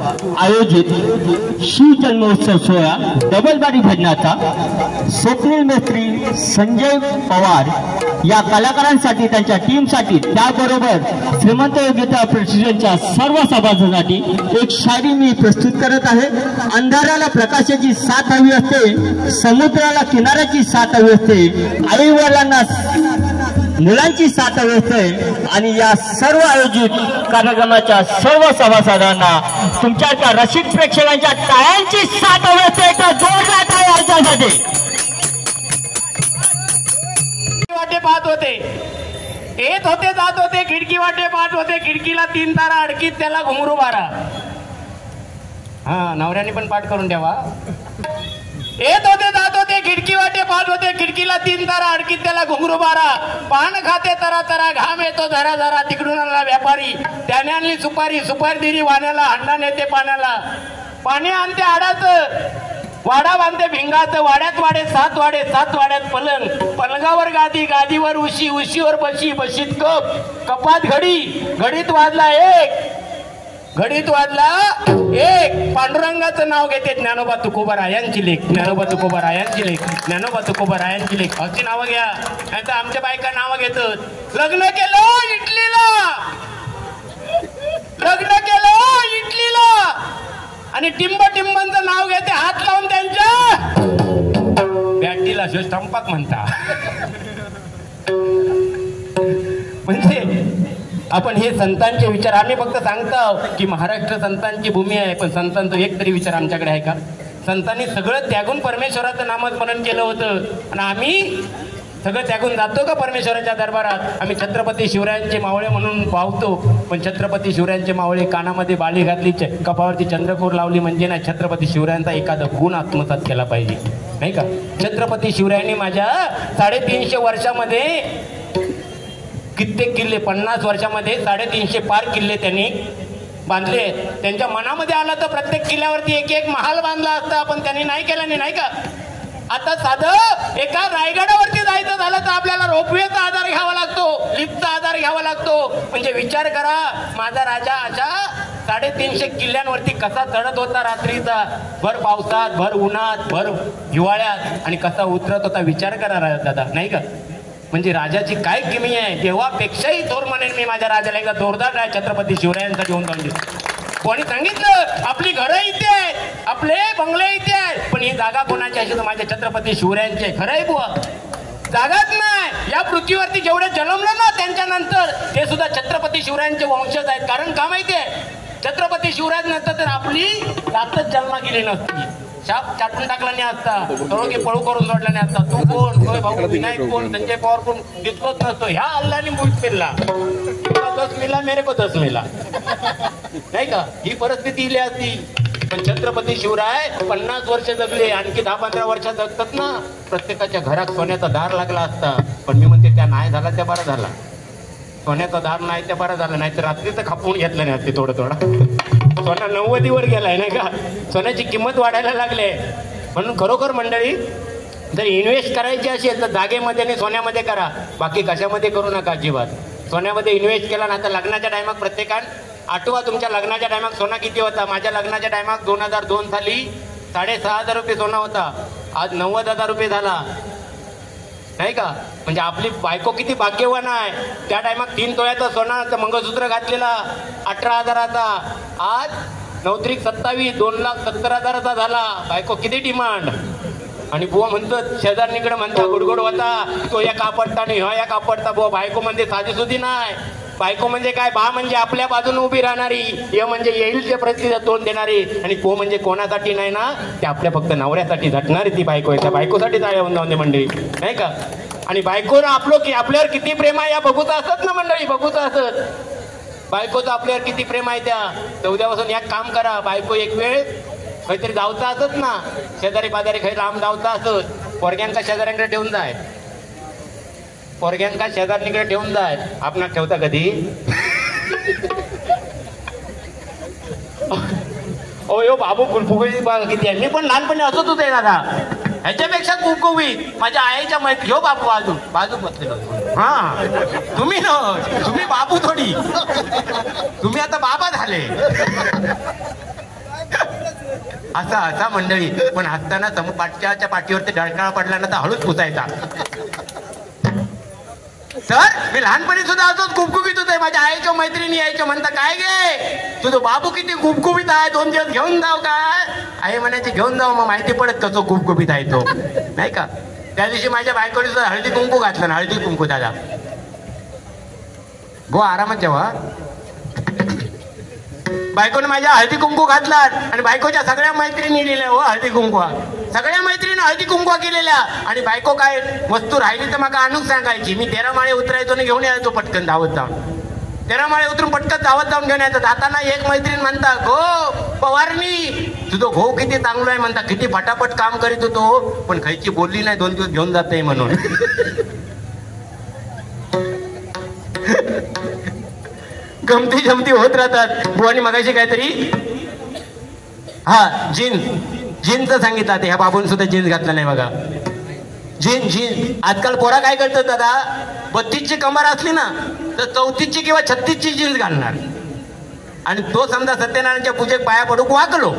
आयोजित शिव जन्मोत्सव सोहळा डबलबारी भजनाचा स्वप्नील मेस्त्री, संजय पवार या कलाकारांसाठी, त्यांच्या टीमसाठी, त्याबरोबर श्रीमंत योगिता प्रेसिडेंटच्या सर्व सभासदांसाठी एक शायरी मी प्रस्तुत करत आहे. अंधाराला प्रकाशाची साथ हवी असते, समुद्राला किनाऱ्याची साथ हवी असते, आई वडिलांना मुलांची साथ हवी असते. आणि या सर्व आयोजित कार्यक्रमाच्या सर्व सभासदांना तुमच्या रसिक प्रेक्षकांच्या टाळ्यांची साथ हवी असते. एका जोरदार टाळ्या अर्जासाठी. वाटे पाहत होते, येत होते जात होते, खिडकी वाटे पाहत होते, खिडकीला 3 तारा अडकीत त्याला घुंगरू बारा. हा, नवऱ्याने पण पाठ करून द्यावा. येत होते जात होते, खिडकी वाटे पाहत होते, खिडकीला 3 तारा अडकीत त्याला घुंगरू बारा. पान खाते तरा तरा, घाम येतो जरा जरा, तिकडून आला व्यापारी, त्याने आणली सुपारी, सुपारी दिली वाण्याला, हंडा नेते पाण्याला. पाणी आणते आडाचं, वाडा बांधते भिंगात, वाड्यात वाडे 7 वाडे, 7 वाड्यात पलंग, पलंगावर गादी, गादीवर उशी, उशीवर बशी, बशीत कप, कपात घडी, घडीत वाजला 1, घडीत वाजला 1. पांडुरंगाचं नाव घेते ज्ञानोबा तुकोबारायांची लेख, ज्ञानोबा तुकोबारायांची लेख, ज्ञानोबा तुकोबारायांची लेख. अशी नावं घ्या, नाही तर आमच्या बायका नावं घेतात. लग्न केलं इटलीला, लग्न केलं इटलीला, आणि टिंब टिंबांचं नाव घेते हात लावून त्यांच्या बॅटीला. स्टंपाक म्हणता. म्हणजे आपण हे संतांचे विचार, आम्ही फक्त सांगतो की महाराष्ट्र संतांची भूमी आहे, पण संतांचा एक तरी विचार आमच्याकडे आहे का? संतांनी सगळं त्यागून परमेश्वराचं नामस्मरण केलं होतं, आणि आम्ही सगळं त्यागून जातो का परमेश्वराच्या दरबारात? आम्ही छत्रपती शिवरायांचे मावळे म्हणून पावतो, पण छत्रपती शिवरायांचे मावळे कानामध्ये बाळी घातली, कपाळावरती चंद्रकोर लावली म्हणजे ना, छत्रपती शिवरायांचा एखादा गुण आत्मसात केला पाहिजे, नाही का? छत्रपती शिवरायांनी माझ्या 350 वर्षामध्ये कित्येक किल्ले, 50 वर्षामध्ये 350 पार किल्ले त्यांनी बांधले. त्यांच्या मनामध्ये आलं तर प्रत्येक किल्ल्यावरती एक एक महाल बांधला असता, पण त्यांनी नाही केलं, नाही का? आता साधं एका रायगडावरती जायचं झालं तर आपल्याला रोपवेचा आधार घ्यावा लागतो, लिफ्टचा आधार घ्यावा लागतो. म्हणजे विचार करा, माझा राजा अशा 350 किल्ल्यांवरती कसा चढत होता रात्रीचा, भर पावसात, भर उन्हात, भर हिवाळ्यात, आणि कसा उतरत होता. विचार करा दादा, नाही का? म्हणजे राजाची काय किमी आहे. देवापेक्षाही थोर म्हणेन मी माझ्या राजाला. एकदा जोरदार आहे छत्रपती शिवरायांचा घेऊन जाऊन. कोणी सांगितलं आपली घरं इथे आहेत, आपले बंगले इथे आहेत, पण ही जागा कोणाची अशी तर माझ्या छत्रपती शिवरायांची आहे. खरं आहे बुवा, जागाच नाही. या पृथ्वीवरती जेवढे जन्मले ना त्यांच्यानंतर ते सुद्धा छत्रपती शिवरायांचे वंशज आहेत. कारण का माहितीये, छत्रपती शिवराज नसतं तर आपली जातच जन्मा गेली नसती. शाप चाटून टाकला नाही असता, तळोगे पळू करून सोडला नाही असता. तू कोण, तो भाऊ विनायक कोण, संजय पवार कोण दिसतोच नसतो. ह्या अल्लाने मुठ फिरला, 10 मिला मेरे को 10 मिला, नाही का? ही परिस्थिती इली असती. पण छत्रपती शिवराय 50 वर्ष जगले, आणखी 10-15 वर्ष जगतात ना, प्रत्येकाच्या घरात सोन्याचा दार लागला असता. पण मी म्हणते त्या नाही झाला त्या बरा झाला. सोन्याचा दार नाही त्या बरा झाला, नाही तर रात्रीचं खापून घेतलं नाही असते. थोडं सोना 90वर गेलाय, नाही का? सोन्याची किंमत वाढायला लागले. म्हणून खरोखर मंडळी, जर इन्व्हेस्ट करायची असेल तर जागेमध्ये आणि सोन्यामध्ये करा, बाकी कशामध्ये करू नका अजिबात. सोन्यामध्ये इन्व्हेस्ट केला ना, तर लग्नाच्या टायमात प्रत्येकान आठवा, तुमच्या लग्नाच्या टायमात सोना किती होता? माझ्या लग्नाच्या टायमात 2002 साली 6,500 रुपये सोना होता. आज 90,000 रुपये झाला, नाही का? म्हणजे आपली बायको किती भाग्यवान आहे. त्या टायमात 3 तोळ्याचा सोना मंगळसूत्र घातलेला 18,000चा, आज 9त्रिक 27, 2,70,000चा झाला. बायको किती डिमांड. आणि बुवा म्हणतो शेजारणीकडे म्हणता गुडगुड होता, तो या कापडता आणि ह्या कापडता. बुवा बायको म्हणजे साधी सुधी नाही. बायको म्हणजे काय? बा म्हणजे आपल्या बाजूने उभी राहणारी, य म्हणजे येईल ते प्रतिष्ठा तोंड देणारी, आणि को म्हणजे कोणासाठी नाही ना, ते आपल्या फक्त नवऱ्यासाठी झटणारी ती बायको आहे. त्या बायकोसाठी जाळ्या जाऊन मंडळी, नाही का? आणि बायकोनं आपल्यावर किती प्रेम आहे या बघूच असत ना मंडळी, बघूच असत. बायकोचं आपल्यावर किती प्रेम आहे त्या. तर उद्यापासून एक काम करा, बायको एक वेळ काहीतरी जावचा असत ना, शेजारी पाजारी काही लांब जावचा असत, पोरग्यांका शेजाऱ्यांकडे ठेवून जाय, पोरग्यांका शेजारणीकडे ठेवून जाय. आपण ठेवता कधी? ओ यो बाबू कुलफुगळी किती आहे. मी पण लहानपणी असत होते दादा, ह्याच्यापेक्षा कुलकुवीत माझ्या आईच्या माहिती. ह्यो बाबू बाजू बसलेलो. हा, तुम्ही न, तुम्ही बाबू थोडी, तुम्ही आता बाबा झाले. असा असा मंडळी. पण हसताना पाठच्या पाठीवरती डळकाळा पडला ना तर हळूच पुसायचा. तर मी लहानपणी सुद्धा असंच गुबगुबीत होते. माझ्या आईच्या मैत्रिणी यायच्या, म्हणता काय गे तुझं बाबू किती गुबगुबीत आहे, 2 दिवस घेऊन जाऊ का? आई म्हणायची घेऊन जाऊ. मग माहिती पडत कसं गुबगुबीत आहे तो, नाही का. त्या दिवशी माझ्या बायकोने सुद्धा हळदी कुंकू घातलं ना. हळदी कुंकू दादा गो आरामात जेव्हा बायकोने माझ्या हळदी कुंकू घातला आणि बायकोच्या सगळ्या मैत्रिणी दिल्या हो हळदी कुंकवा. सगळ्या मैत्रिणी हळदी कुंकवा केलेल्या. आणि बायको काय वस्तू राहिली तर मला आणून सांगायची. मी 13 माळे उतरायचो आणि घेऊन यायचो पटकन धावत जाऊन. 13 माळे उतरून पटकन धावत जाऊन घेऊन यायचं. जाताना एक मैत्रीण म्हणता गो पवारणी तुझं घो किती चांगलं आहे म्हणता, किती फटाफट काम करीत होतो, पण खायची बोलली नाही 2 दिवस घेऊन जाते म्हणून. गमती जमती होत राहतात. बुवानी मगाशी काहीतरी जीन्सचं सांगितलं. ह्या बाबून सुद्धा जीन्स घातला नाही बघा. जीन्स आजकाल पोरा काय करतात दादा, 32ची कमर असली ना तर 34ची किंवा 36ची जीन्स घालणार. आणि तो समजा सत्यनारायणच्या पूजेत पाया पडूक वाकलो,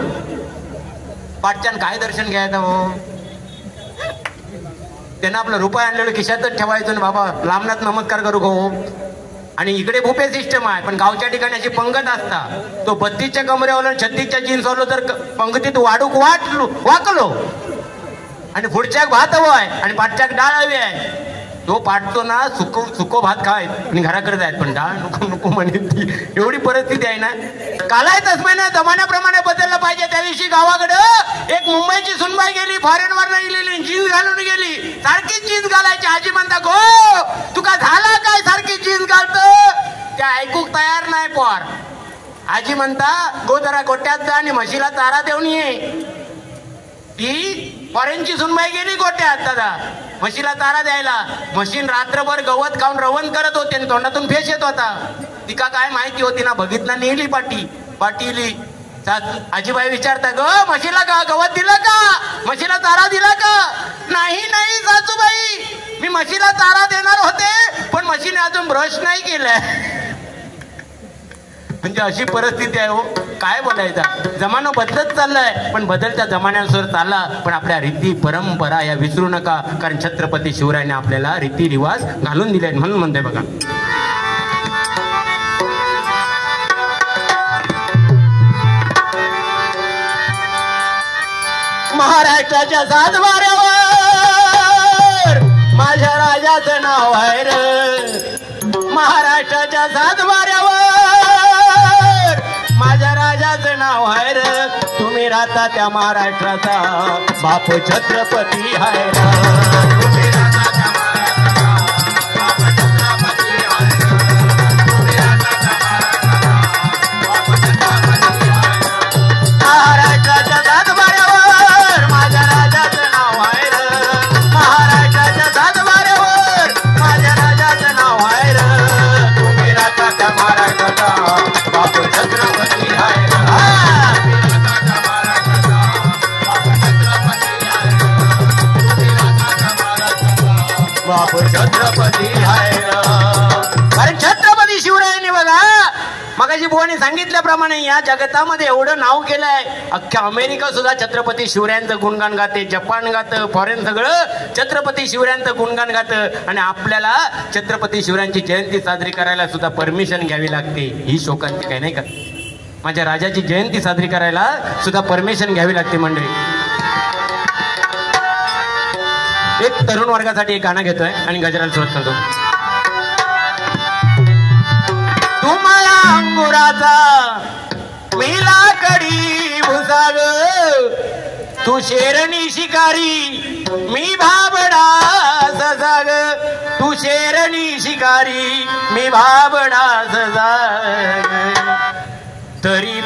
पाठच्यान काय दर्शन घ्यायचं हो. त्यांना आपलं रुपये आणलेलं खिशातच ठेवायचं ना बाबा, लांबनात नमस्कार करू गो. आणि इकडे बुफे सिस्टम आहे, पण गावच्या ठिकाणी अशी पंगत असता. तो 32च्या कमरेवाला 36च्या जीन्स वालो तर पंगतीत वाढूक वाकलो. आणि पुढच्या भात हवं आहे आणि पाठच्याक डाळ हवी आहे. तो पाठतो ना सुको भात खाय आणि घराकडे जायत, पण डाळ नको नको म्हणे. ती एवढी परिस्थिती आहे ना. कालायतच महिना जमान्याप्रमाणे बदललं पाहिजे. त्या दिवशी गावाकडं एक मुंबईची सुनबाई गेली, फॉरेन वर गेलेली, जीन्स घालून गेली. सारखीच जीन्स घालायची. आजी म्हणता गो तुका झाला काय सारखी जीन्स घालतो. त्या ऐकूक तयार नाही पोर. आजी म्हणता गो जरा गोट्यात जा आणि म्हशीला चारा देऊन ये. ती फॉरेनची सुनबाई गेली गोट्यात दादा म्हशीला चारा द्यायला. म्हशीन रात्रभर गवत खाऊन रवण करत होते आणि तोंडातून फेस येत होता. तिका काय माहिती होती ना, बघितला नेली पाटीली. आजीबाई विचारता ग म्हशीला का गवत दिलं का, म्हशीला चारा दिला का? नाही सासूबाई मी म्हशीला चारा देणार होते, पण म्हशीने अजून ब्रश नाही केलाय. म्हणजे अशी परिस्थिती आहे हो. काय बोलायचा, जमाना बदलत चाललाय, पण बदलत्या जमान्यानुसार चालला. पण आपल्या रीती परंपरा या विसरू नका, कारण छत्रपती शिवरायाने आपल्याला रीती रिवाज घालून दिले म्हणून म्हणते बघा. महाराष्ट्राच्या सातबाऱ्यावर माझ्या राजाचं नाव आहे रे. महाराष्ट्राच्या सातबाऱ्यावर माझ्या राजाचं नाव आहे रे. तुम्ही राहता त्या महाराष्ट्राचा बाप छत्रपती आहे रे. महाराष्ट्राच्या सातबाऱ्यावर माझ्या राजाचं नाव आहे रे. महाराष्ट्राच्या सातबाऱ्यावर माझ्या राजाचं नाव आहे रे. तुम्ही राहता त्या महाराष्ट्राचा बाप छत्रपती आहे रे. बाप छत्रपती आहे रे. कारण छत्रपती शिवरायांनी बघा मगाशी बुवाने सांगितल्याप्रमाणे या जगतामध्ये एवढं नाव केलंय. अख्ख्या अमेरिका सुद्धा छत्रपती शिवरायांचं गुणगान गाते, जपान गातं, फॉरेन सगळं छत्रपती शिवरायांचं गुणगान गातं. आणि आपल्याला छत्रपती शिवरायांची जयंती साजरी करायला सुद्धा परमिशन घ्यावी लागते. ही शोकांती काय नाही का. माझ्या राजाची जयंती साजरी करायला सुद्धा परमिशन घ्यावी लागते मंडळी. एक तरुण वर्गासाठी एक गाणं घेतोय आणि गजराला सुरुवात करतो. तुम्हाला अंगुराचा मिला कडी भुसाग, तू शेरणी शिकारी मी भाबडा सजाग. तू शेरणी शिकारी मी भाबडा सजाग. तरी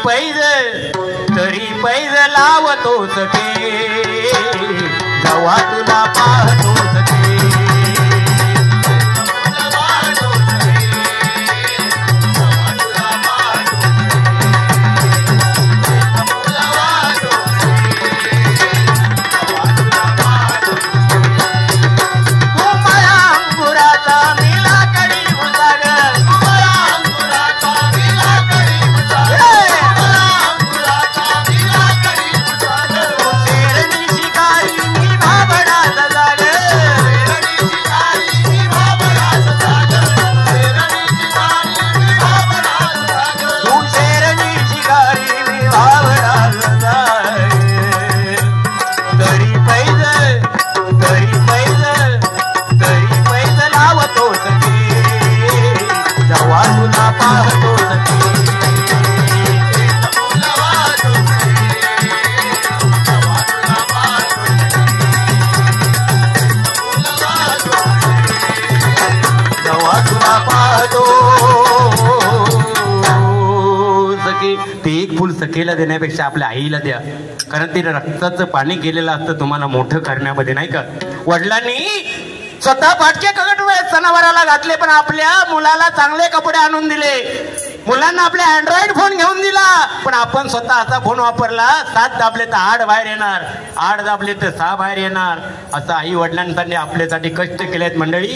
पैज लावतो सखे, जेव्हा तुला पाहतो सखे. लेकीला देण्यापेक्षा आपल्या आईला द्या, कारण तिने रक्ताचं पाणी केलेलं असतं तुम्हाला मोठं करण्यामध्ये, नाही का? वडिलांनी स्वतः फाटके सणावाराला घातले, पण आपल्या मुलाला चांगले कपडे आणून दिले. मुलांना आपले अँड्रॉइड फोन घेऊन दिला, पण आपण स्वतः असा फोन वापरला, 7 दाबले तर 8 बाहेर येणार, 8 दाबले तर 6 बाहेर येणार. असं आई वडिलांसाठी आपल्यासाठी कष्ट केलेत. मंडळी,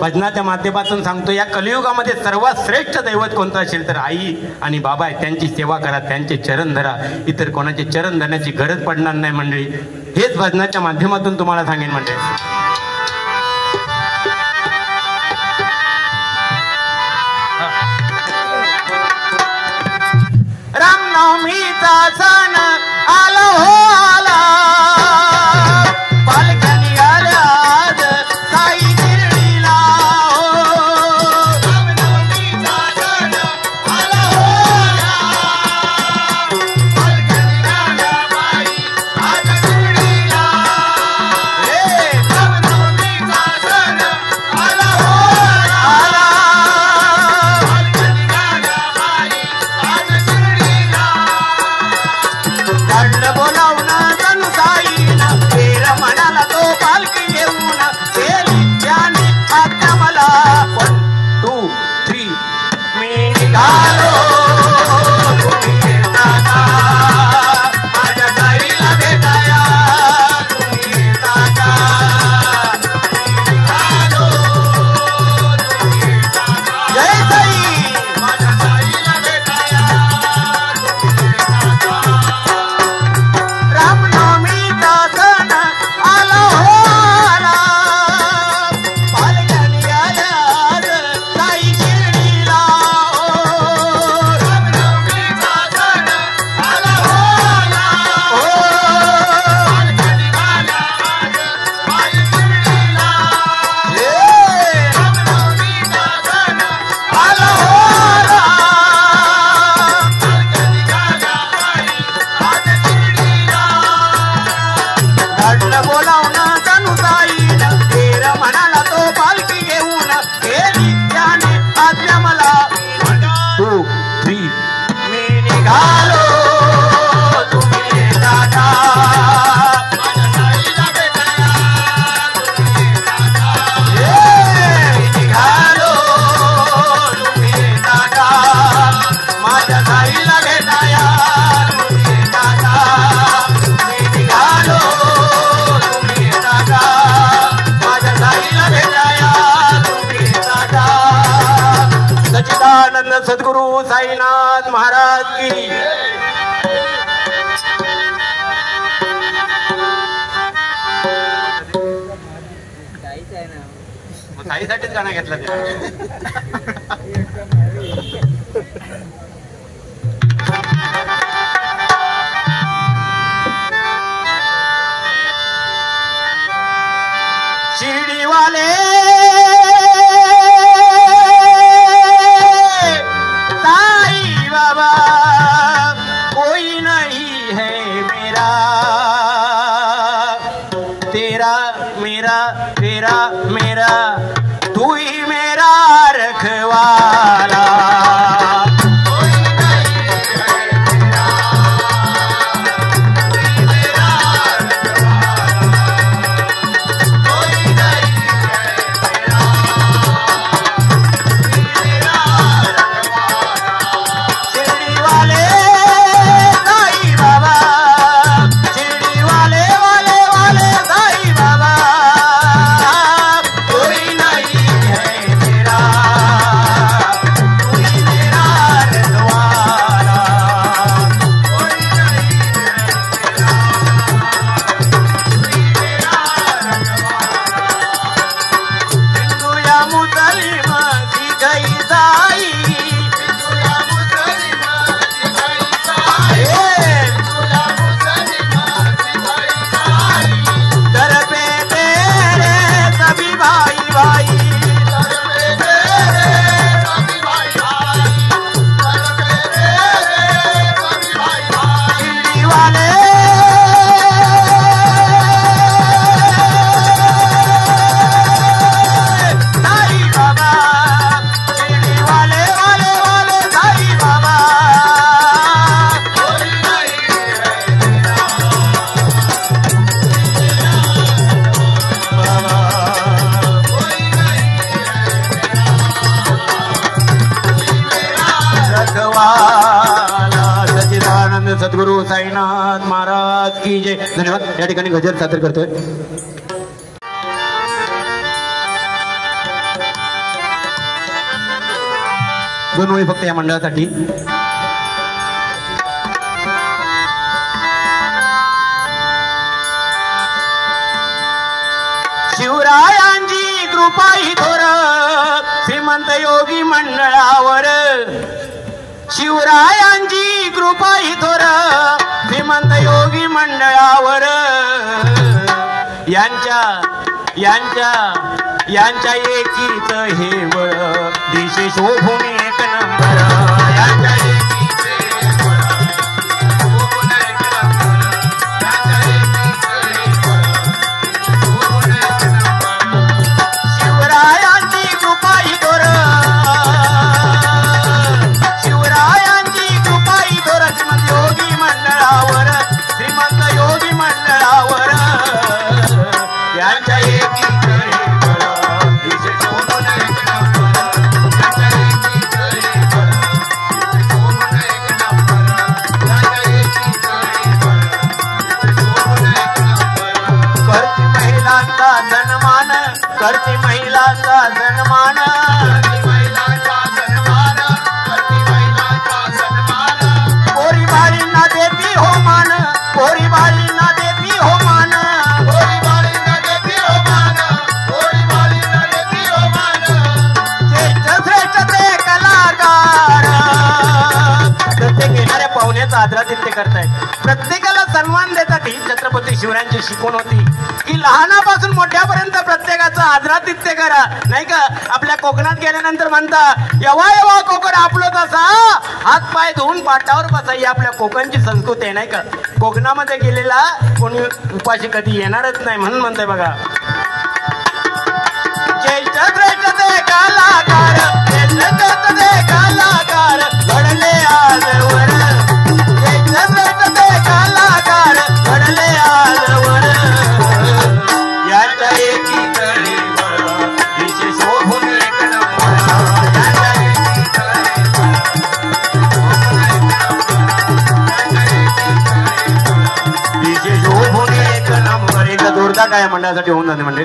भजनाच्या माध्यमातून सांगतो, या कलियुगामध्ये सर्वात श्रेष्ठ दैवत कोणतं असेल तर आई आणि बाबा आहे. त्यांची सेवा करा, त्यांचे चरण धरा, इतर कोणाचे चरण धरण्याची गरज पडणार नाही. मंडळी, हेच भजनाच्या माध्यमातून तुम्हाला सांगेन. मंडळी, रामनवमीचा सण आला हो आला, पालख्यानी आल्या आज साई शिर्डीला हो. रामनवमीचा सण आला हो आला, पालख्यानी आल्या बाई आज शिर्डीला. रामनवमीचा सण आला हो आला, पालख्यानी आल्या बाई आज शिर्डीला. काढलं बोलावून साईला, फेर म्हणाला तो पालखी घेऊन, गेली त्याने आज्ञा मला. 1, 2, 3 मी निघालो, तुम्ही येता का माझ्या साईला भेटाया, तुम्ही येता का? मी निघालो, तुम्ही येता का? जय साई, माझ्या साईला भेटाया, तुम्ही येता का? रामनवमीचा सण आला हो आला, पालख्यानी आल्या आज साई शिर्डीला हो. रामनवमीचा सण आला हो आला, पालख्यानी आल्या आज साई शिर्डीला. रामनवमीचा सण आला हो आला, पालख्यानी आल्या बाई आज शिर्डीला. काढलं बोलावून साईला, फेर म्हणाला तो पालखी घेऊन, गेली त्याने आज्ञा मला. 1, 2, 3 मी निघालो, तुम्ही येता का माझ्या साईला भेटाया, तुम्ही येता का? मी निघालो, तुम्ही येता का माझ्या साईला भेटाया, तुम्ही येता का? मी निघालो, तुम्ही येता का माझ्या साईला भेटाया, तुम्ही येता का? सच्चिदानंद सद्गुरु साईनाथ महाराज की. साईसाठीच गाणं घेतलं ते. शिर्डीवाले साई बाबा, कोई नहीं है मेरा, तेरा मेरा तेरा मेरा, तू ही मेरा रखवाला. साईनाथ महाराज की जय. धन्यवाद. या ठिकाणी गजर सादर करतोय. दोन ओळी फक्त या मंडळासाठी. शिवरायांची कृपा ही थोर श्रीमंत योगी मंडळावर. शिवरायांची कृपा ही थोर श्रीमंत योगी मंडळावर. यांच्या एकीच हे बळ दिशे शोभून एक नंबर. यांच्या एकीच हे बळ शोभून एक नंबर. यांच्या एकीच हे बळ शोभून एक नंबर. शिवरायांची कृपा ही थोर. शिवरायांची कृपा ही थोर श्रीमंत योगी मंडळावर. श्रीमंत योगी मंडळावर. यांच्या एकीच करती महिलांचा सन्मान. पोरी बाळींना देती हो मान. पोरी बाळींना देती हो मान. पोरी बाळींना देती हो मान. पोरी बाळींना देती हो मान. श्रेष्ठ ते कलाकार. प्रत्येक येणाऱ्या पाहुण्याचा आदरातिथ्य करतायत. प्रत्येकाला सन्मान देतात. ही छत्रपती शिवरायांची शिकवण होती की लहानापासून मोठ्यापर्यंत प्रत्येकाचं आदरातिथ्य करा. नाही का? आपल्या कोकणात गेल्यानंतर म्हणता येवा येवा कोकण आपलं तसा हात पाय धुवून पाटावर बसा. ही आपल्या कोकणची संस्कृती आहे. नाही का? कोकणामध्ये गेलेला कोणी उपाशी कधी येणारच नाही म्हणून म्हणतोय बघा. ज्येष्ठ श्रेष्ठ ते कलाकार. ज्येष्ठ श्रेष्ठ ते कलाकार घडले आजवर. ज्येष्ठ श्रेष्ठ ते कलाकार घडले आजवर. यांच्या एकीच हे बळ दिशे शोभून एक नंबर. यांच्या एकीच हे बळ दिशे शोभून एक नंबर. एकदा जोरदार काय मंडळासाठी होऊन जाते म्हणजे.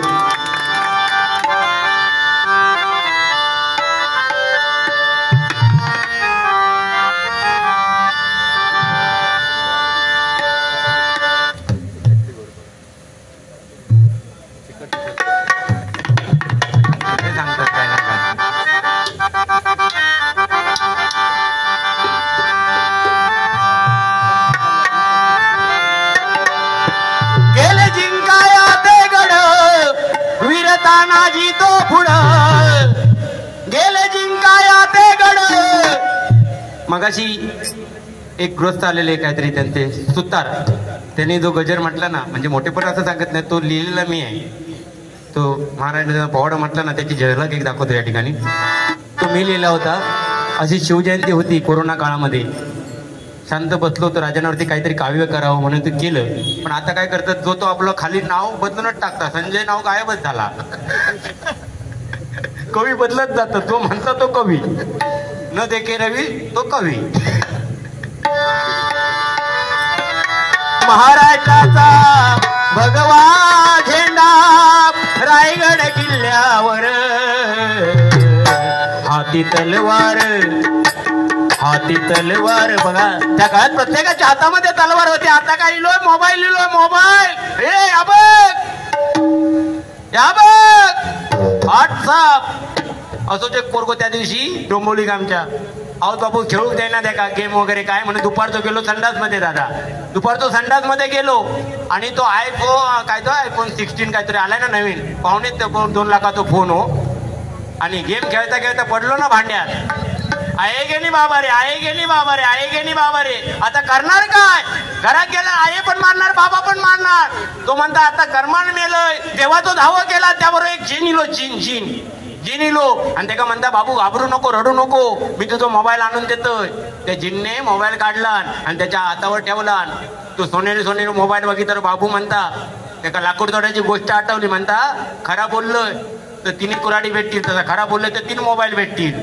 गेले जिंकाया ते गड वीरतानाजी तो पुढं. गेले जिंकाया ते गड. मगाशी एक गृहस्थ आलेले काहीतरी त्यांचे सुतार. त्यांनी जो गजर म्हटला ना, म्हणजे मोठेपण असं सांगत नाही, तो लिहिलेला मी आहे. तो महाराजांचा पोवाडा म्हटला ना, त्याची झलक एक दाखवतो या ठिकाणी. तो मी लिहिला होता. अशी शिवजयंती होती कोरोना काळामध्ये. शांत बसलो तर राजांवरती काहीतरी काव्य करावं म्हणून ते केलं. पण आता काय करतात, जो तो आपलं खाली नाव बदलूनच टाकता. संजय नाव गायबच झाला. कवी बदलत जात. तो म्हणता तो कवी, न देखे रवी तो कवी. महाराष्ट्राचा भगवा झेंडा रायगड किल्ल्यावर. हाती तलवार. हाती तलवार. बघा त्या काळात प्रत्येकाच्या हातामध्ये तलवार होती. आता काय लिहिलोय? मोबाईल लिहिलोय. मोबाईल. ए या बघ, या बघ. व्हॉट्सअप. असो एक पोरगो त्या दिवशी डोंबोली गामच्या. अहो बापू खेळू द्यायना द्या का गेम वगैरे काय म्हणून दुपारचं गेलो संडास मध्ये. दादा दुपारचं संडास मध्ये गेलो आणि तो काय तो आयफोन 16 काहीतरी आलाय ना नवीन. पाहुणे 2 लाखाचा फोन हो. आणि गेम खेळता खेळता पडलो ना भांड्यात. आहे गेली बाबा रे, आहे गेली बाबा रे, आहे गेली बाबा रे. आता करणार काय? घरात गेला आई पण मारणार, बाबा पण मारणार. तो म्हणता आता कर्मान मेलय. तेव्हा तो धावा केला. त्याबरोबर एक जीन इलो. जीन इलो. आणि ते का म्हणता बाबू घाबरू नको, रडू नको, मी तुझा मोबाईल आणून देतोय. त्या जीनने मोबाईल काढला आणि त्याच्या हातावर ठेवला. तो सोनेरी मोबाईल बघितलं. बाबू म्हणता त्याला लाकूड तोड्याची गोष्ट आठवली. म्हणता खरा बोललोय तर 3 कुऱ्हाडी भेटतील, तसा खरा बोललोय तर 3 मोबाईल भेटतील.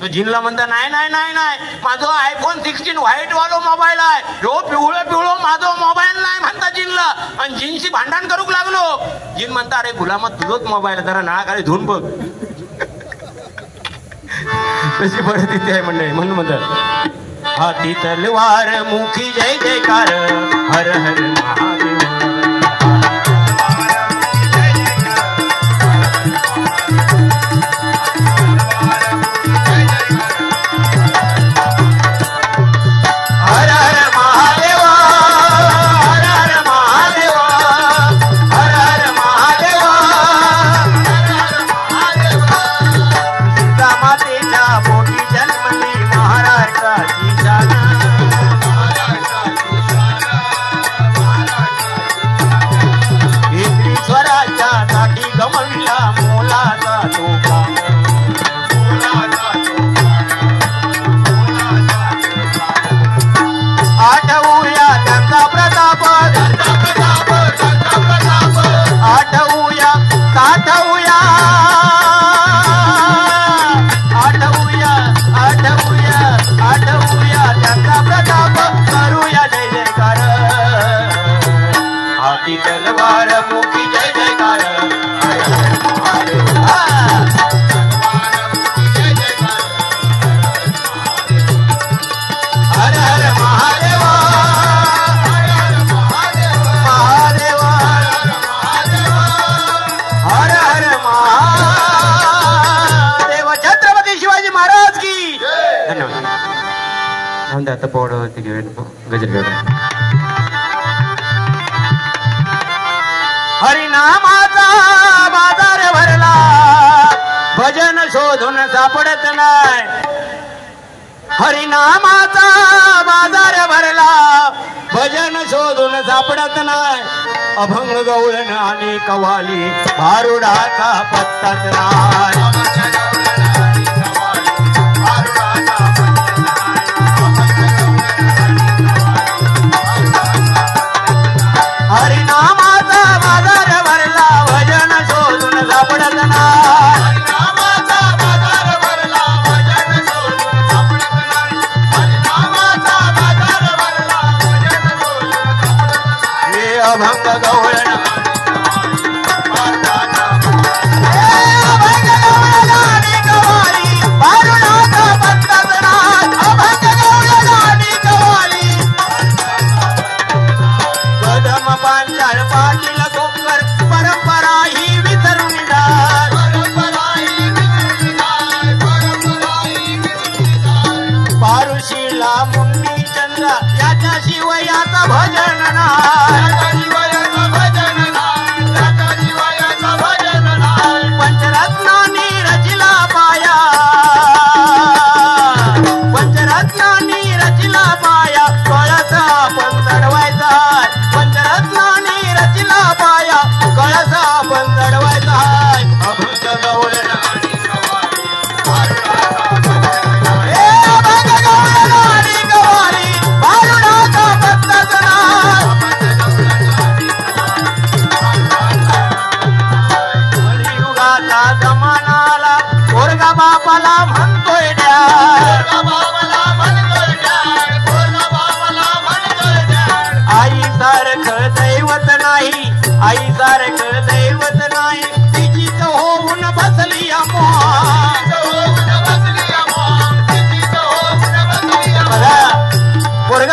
तो जिनला म्हणता नाही नाही नाही नाही माझो आयफोन 16 व्हाईट वालो मोबाईल आहे ह्यो पिवळो पिवळो माझो मोबाईल नाही म्हणता जिनला आणि जिनशी भांडण करूक लागलो जिन म्हणता अरे गुलामा तुझोच मोबाईल जरा नळाखाली धुवून बघ तशी परिस्थिती आहे मंडळी म्हणून म्हणतात हाती तलवार मुखी जय जयकार हर हर महादेव आता पोवडावरती घेऊन गजर घेऊन हरिनामाचा बाजार भरला भजन शोधून सापडत नाही हरिनामाचा बाजार भरला भजन शोधून सापडत नाही अभंग गवळण आणि कवाली भारुडाचा पत्ताच नाही हरिनामाचा बाजार भरला भजन शोधून सापडत नाही हरिनामाचा बाजार भरला भजन शोधून सापडत नाही हरिनामाचा बाजार भरला भजन शोधून सापडत नाही हे अभंग गवळण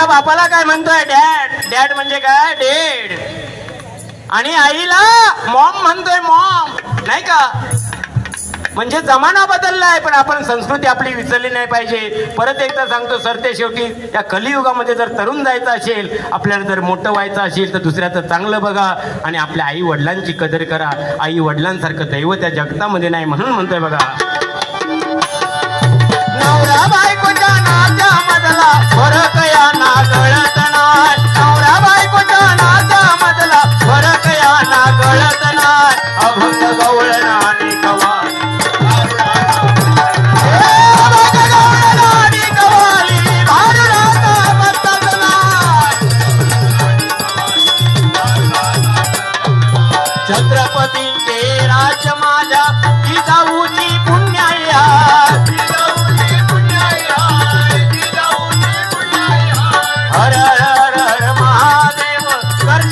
बापाला काय म्हणतोय डॅड डॅड म्हणजे काय डेड आणि आईला मॉम म्हणतोय मॉम नाही का म्हणजे जमाना बदललाय पण आपण संस्कृती आपली विसरली नाही पाहिजे परत एकदा सांगतो सरते शेवटी या कलियुगामध्ये जर तरुण जायचं असेल आपल्याला जर मोठं व्हायचं असेल तर दुसऱ्याचं चांगलं बघा आणि आपल्या आई वडिलांची कदर करा आई वडिलांसारखं दैवत त्या जगतामध्ये नाही म्हणून म्हणतोय बघा नवरा बायकोच्या नात्यामधला फरक यांना कळत नाही नवरा बायकोच्या नात्यामधला फरक यांना कळत नाही अभंग गवळण आणि कवाली छत्रपतींचे राज माझ्या जिजाऊची पुण्याया जिजाऊची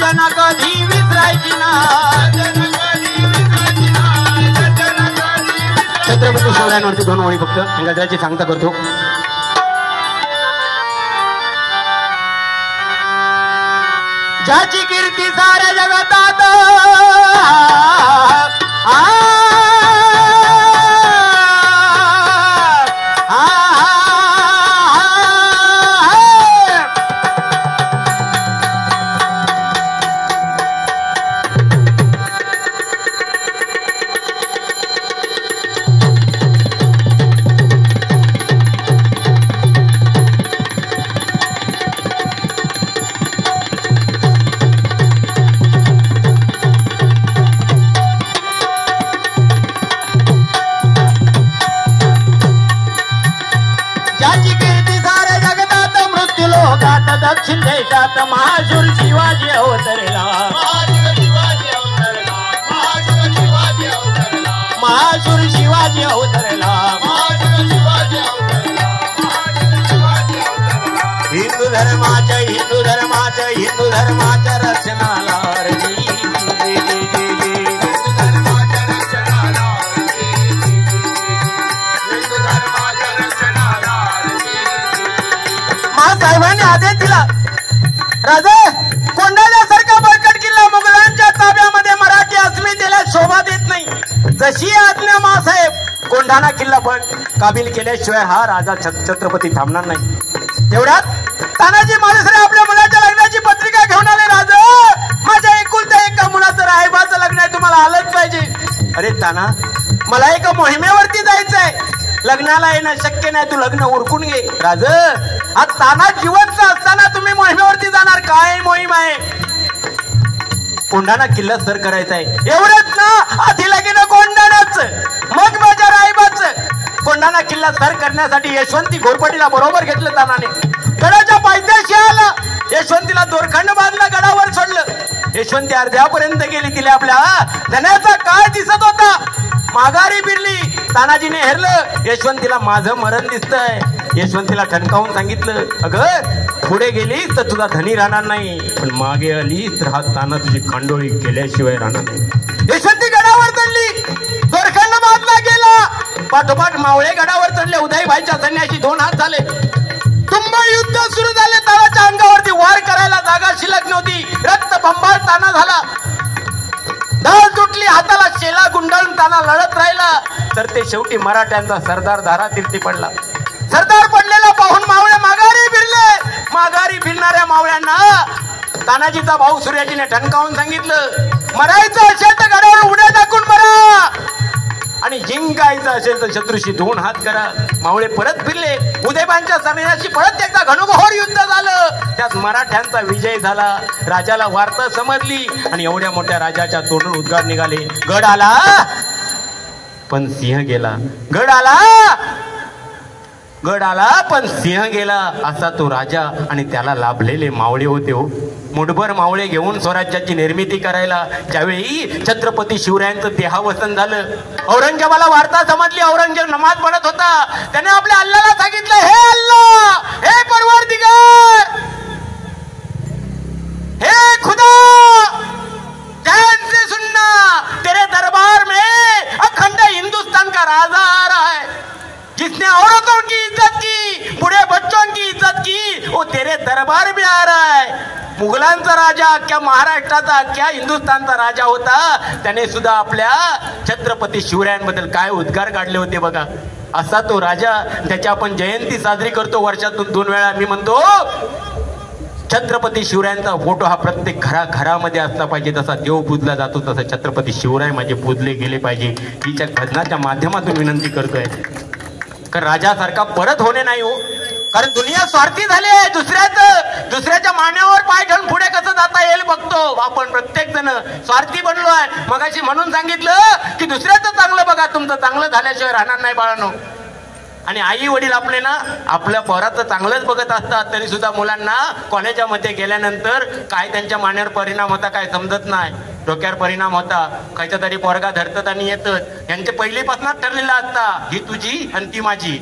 रचना कधी विसरायची ना. छत्रपती शिवरायांवरती 2 ओळी फक्त गजराची सांगता करतो. ज्याची कीर्ती साऱ्या जगतात दक्षिण देशात महाशूर शिवाजी अवतरला. महाशूर शिवाजी अवतरला. हिंदू धर्माच्या रक्षणाला साहेबांनी आदेश दिला. राजे कोंढाण्यासारखा बळकट किल्ला मुघलांच्या ताब्यामध्ये मराठी अस्मितेला शोभा देत नाही. जशी आज्ञा मासाहेब कोंढाणा किल्ला पण काबील केल्याशिवाय हा राजा छत्रपती थांबणार नाही. तेवढ्यात तानाजी मालुसरे आपल्या मुलाच्या लग्नाची पत्रिका घेऊन आले. राजा माझ्या एकुलत्या एका मुलाचं रायबाचं लग्न आहे, तुम्हाला आलंच पाहिजे. अरे ताना मला एका मोहिमेवरती जायचंय, लग्नाला येणं शक्य नाही, तू लग्न उरकून घे. राज आज ताना जिवंत असताना तुम्ही मोहिमेवरती जाणार, काय मोहीम आहे? कोंढाणा किल्ला सर करायचा आहे. एवढंच ना, आधी लगेन कोंढाणाच मग माझ्या रायबाच. कोंढाणा किल्ला सर करण्यासाठी यशवंती घोरपडीला बरोबर घेतलं तानाने. गडाच्या पायथ्याशी आला, यशवंतीला दोरखंड बांधला, गडावर सोडलं. यशवंती अर्ध्यापर्यंत गेली, तिला आपल्या धन्याचा काळ दिसत होता. माघारी फिरली, तानाजीने हेरलं, यशवंतीला माझं मरण दिसतंय. यशवंतीला ठणकावून सांगितलं, अगं पुढे गेलीस तर तुझा धनी राहणार नाही, पण मागे आलीस तर हा ताना तुझी खांडोळी केल्याशिवाय राहणार नाही. यशवंती गडावर चढली, दोरखंड बांधला गेला. पाठोपाठ मावळे गडावर चढले. उदयभाईच्या सैन्याशी 2 हात झाले. तुंबळ युद्ध सुरू झाले. तानाच्या अंगावरती वार करायला जागा शिल्लक नव्हती. रक्तबंबाळ ताना झाला. ढाल तुटली, हाताला शेला गुंडाळून ताना लढत राहिला. तर ते शेवटी मराठ्यांचा सरदार धारातीर्थी पडला. सरदार पडलेला पाहून मावळे माघारी फिरले. माघारी फिरणाऱ्या मावळ्यांना तानाजीचा भाऊ सूर्याजीने ठणकावून सांगितलं, मरायचं असेल तर गडावर उड्या टाकून मरा, आणि जिंकायचं असेल तर शत्रूशी 2 हात करा. मावळे परत फिरले. उदयबांच्या सैन्याशी परत एकदा घनघोर युद्ध झालं. त्यात मराठ्यांचा विजय झाला. राजाला वार्ता समजली आणि एवढ्या मोठ्या राजाच्या तोंडून उद्गार निघाले, गड आला पण सिंह गेला. गड आला, गड आला पण सिंह गेला, असा तो राजा आणि त्याला लाभलेले मावळे होते. हो, मुठभर मावळे घेऊन स्वराज्याची निर्मिती करायला ज्यावेळी छत्रपती शिवरायांचं देहावसन झालं, औरंगजेबाला वार्ता समजली. औरंगजेब नमाज पढत होता. त्याने आपल्या अल्लाला सांगितलं, हे अल्लाह, हे परवरदिगार, हे खुदा, जैसे सुनना तेरे दरबार में अखंड हिंदुस्तान का राजा आ रहा है. जिसने औरतों की इज्जत की, बूढ़े बच्चों की इज्जत की, वो तेरे दरबार में आ रहा है. मुघलांचा राजा क्या महाराष्ट्राचा क्या हिंदुस्थानचा राजा होता, त्याने सुद्धा आपल्या छत्रपती शिवरायांबद्दल काय उद्गार काढले होते बघा. असा तो राजा, त्याची आपण जयंती साजरी करतो वर्षातून 2 वेळा. मी म्हणतो छत्रपती शिवरायांचा फोटो हा प्रत्येक घरामध्ये असला पाहिजे. जसा देव पूजला जातो तसा छत्रपती शिवराय माझे पूजले गेले पाहिजे. हिच्या भजनाच्या माध्यमातून विनंती करतोय, कारण राजासारखा परत होणे नाही हो. कारण दुनिया स्वार्थी झाली आहे. दुसऱ्याच्या मान्यावर पाय ठेवून पुढे कसं जाता येईल बघतो आपण. प्रत्येक जण स्वार्थी बनलो आहे. मगाशी म्हणून सांगितलं की दुसऱ्याचं चांगलं बघा, तुमचं चांगलं झाल्याशिवाय राहणार नाही बाळांनो. आणि आई वडील आपले ना आपल्या पोराचं चांगलंच बघत असतात, तरी सुद्धा मुलांना कॉलेजामध्ये गेल्यानंतर काय त्यांच्या मान्यावर परिणाम होता काय समजत नाही. डोक्यावर परिणाम होता, कायच्या तरी पोरगा धरतात आणि येतात. यांचे पहिलीपासूनच ठरलेलं असता, ही तुझी आणि ती माझी,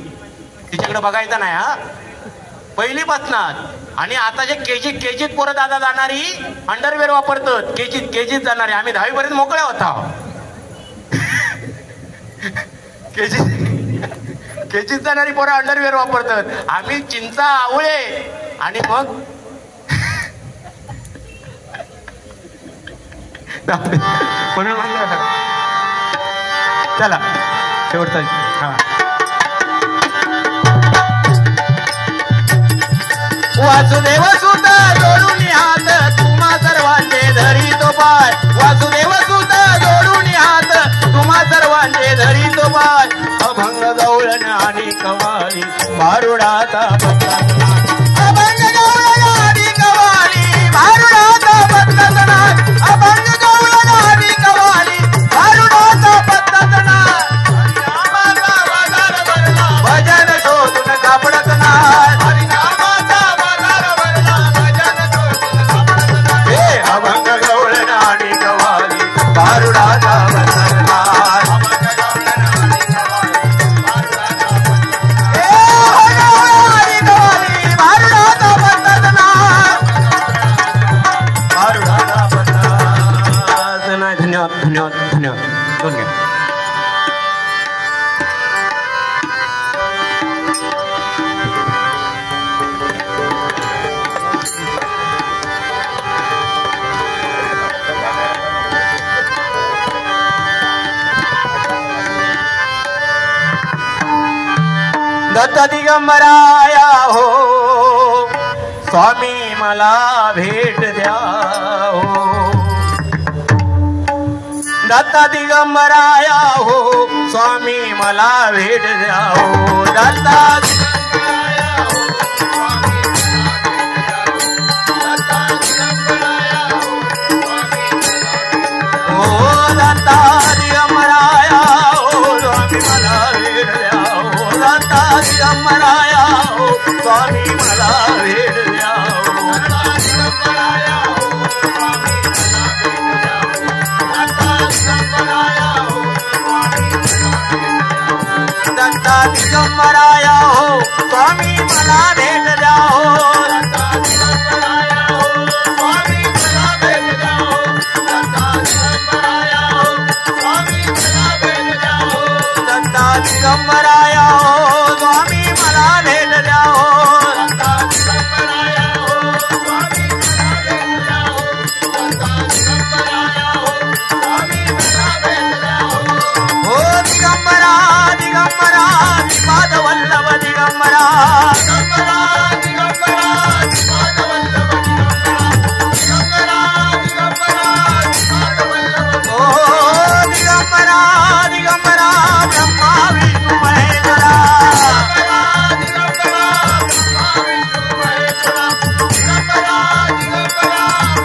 तिच्याकडे बघायचं नाही. हा, पहिली बसणार आणि आता जे केजीत पोरं दादा जाणारी अंडरवेअर वापरतात. केजीत जाणारी. आम्ही 10वी पर्यंत मोकळ्या होता. केजीत जाणारी पोरं अंडरवेअर वापरतात. आम्ही चिंचा आवळे आणि मग म्हणून चला शेवटचा. वासुदेव सुत जोडून हात तुम्हा सर्वांचे धरी तो पाय. वासुदेव सुत जोडून हात तुम्हा सर्वांचे धरी तो पाय. अभंग गवळण आणि कवाली भारुडाचा अभंग गवळण आणि कवाली भारुडाचा बदलतना. अभंग गवळण आणि कवाली भारुडाचा बदलतना. भजन शोधून कापडत नाही. अभंग गवळण आणि कवाली भारुडाचा बदलतना. धन्यवाद. दोन घ्या. दत्त दिगंबराया हो स्वामी मला भेट द्या हो. दत्त दिगंबराया हो स्वामी मला भेट द्या हो. दत्ता हो दत्ता दिगंबराया हो स्वामी मला भेट द्या हो. दत्ता दिगंबराया हो स्वामी मला भेट द्या हो. दत्ता दिगंबराया हो स्वामी मला भेट द्या हो. दत्ता दिगंबराया हो स्वामी मला भेट द्या हो. दत्ता दिगंबराया हो स्वामी मला भेट द्या हो. दत्ता दिगंबराया हो स्वामी मला भेट द्या हो. दत्ता दिगंबराया हो स्वामी मला भेट द्या हो. दत्ता दिगंबराया हो स्वामी मला भेट द्या हो. हो दिगंबरा दिगंबरा श्रीपाद वल्लभ दिगंबरा. दिगंबरा दिगंबरा श्रीपाद वल्लभ दिगंबरा. दिगंबरा दिगंबरा श्रीपाद वल्लभ. ओ दिगंबरा दिगंबरा ब्रह्मा विष्णू महेश्वरा. दिगंबरा दिगंबरा ब्रह्मा विष्णू महेश्वरा. दिगंबरा दिगंबरा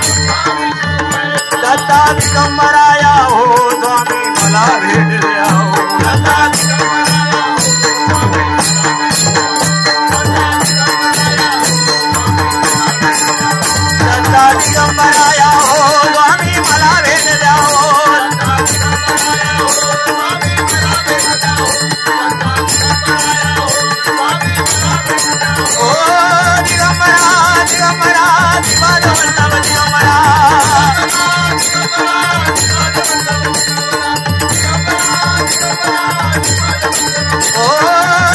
ब्रह्मा विष्णू महेश्वरा. दत्ता दिगंबराया हो स्वामी मला भेट द्या हो. दत्ता दिगंबराया हो स्वामी दत्ता दिगंबराया हो स्वामी मला भेट द्या हो. दत्ता दिगंबराया हो स्वामी मला भेट द्या हो. दत्ता दिगंबराया हो स्वामी मला भेट द्या हो. ओ दिगंबरा दिगंबरा श्रीपाद वल्लभ दिगंबरा. ओ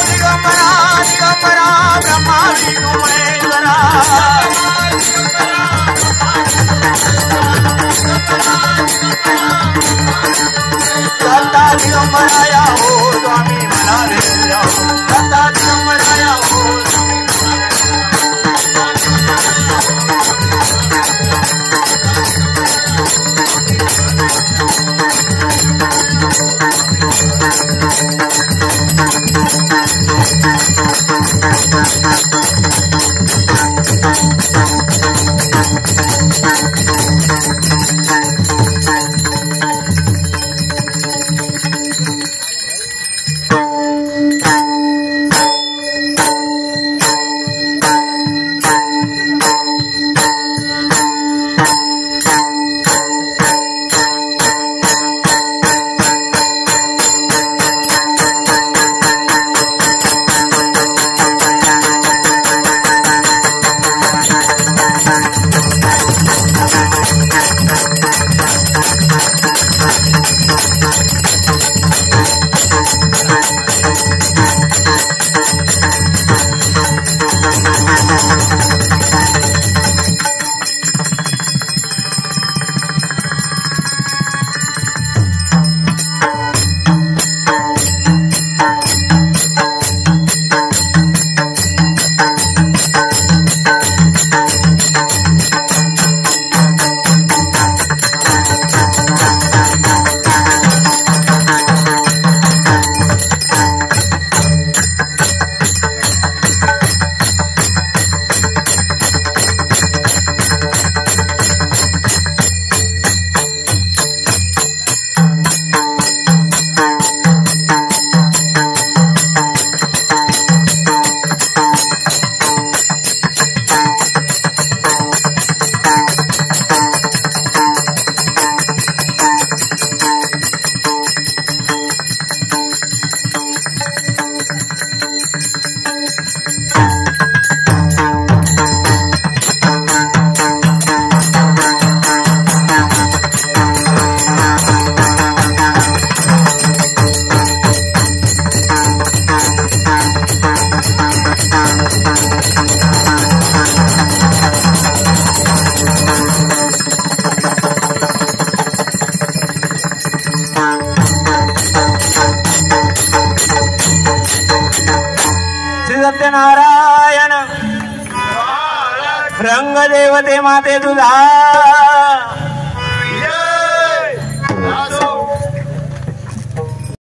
दिगंबरा दिगंबरा ब्रह्मा विष्णू महेश्वरा. दत्ता दिगंबराया हो स्वामी मला भेट द्या हो. दत्ता दिगंबराया हो स्वामी मला भेट द्या हो. सत्यनारायण रंग देवते माते तुझा